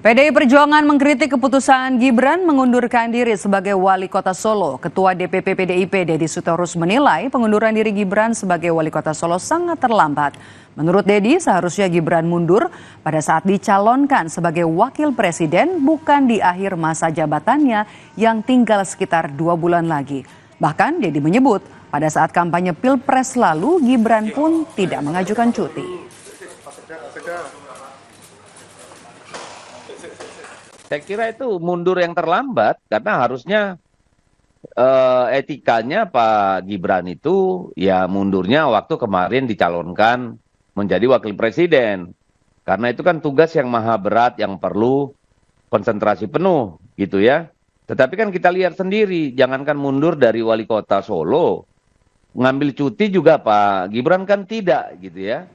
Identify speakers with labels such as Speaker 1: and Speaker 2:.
Speaker 1: PDI Perjuangan mengkritik keputusan Gibran mengundurkan diri sebagai wali kota Solo. Ketua DPP PDIP Dedi Sitorus menilai pengunduran diri Gibran sebagai wali kota Solo sangat terlambat. Menurut Dedi, seharusnya Gibran mundur pada saat dicalonkan sebagai wakil presiden, bukan di akhir masa jabatannya yang tinggal sekitar 2 bulan lagi. Bahkan Dedi menyebut pada saat kampanye Pilpres lalu Gibran pun tidak mengajukan cuti.
Speaker 2: Saya kira itu mundur yang terlambat karena harusnya etikanya Pak Gibran itu ya mundurnya waktu kemarin dicalonkan menjadi wakil presiden. Karena itu kan tugas yang maha berat yang perlu konsentrasi penuh gitu ya. Tetapi kan kita lihat sendiri, jangankan mundur dari wali kota Solo, ngambil cuti juga Pak Gibran kan tidak gitu ya.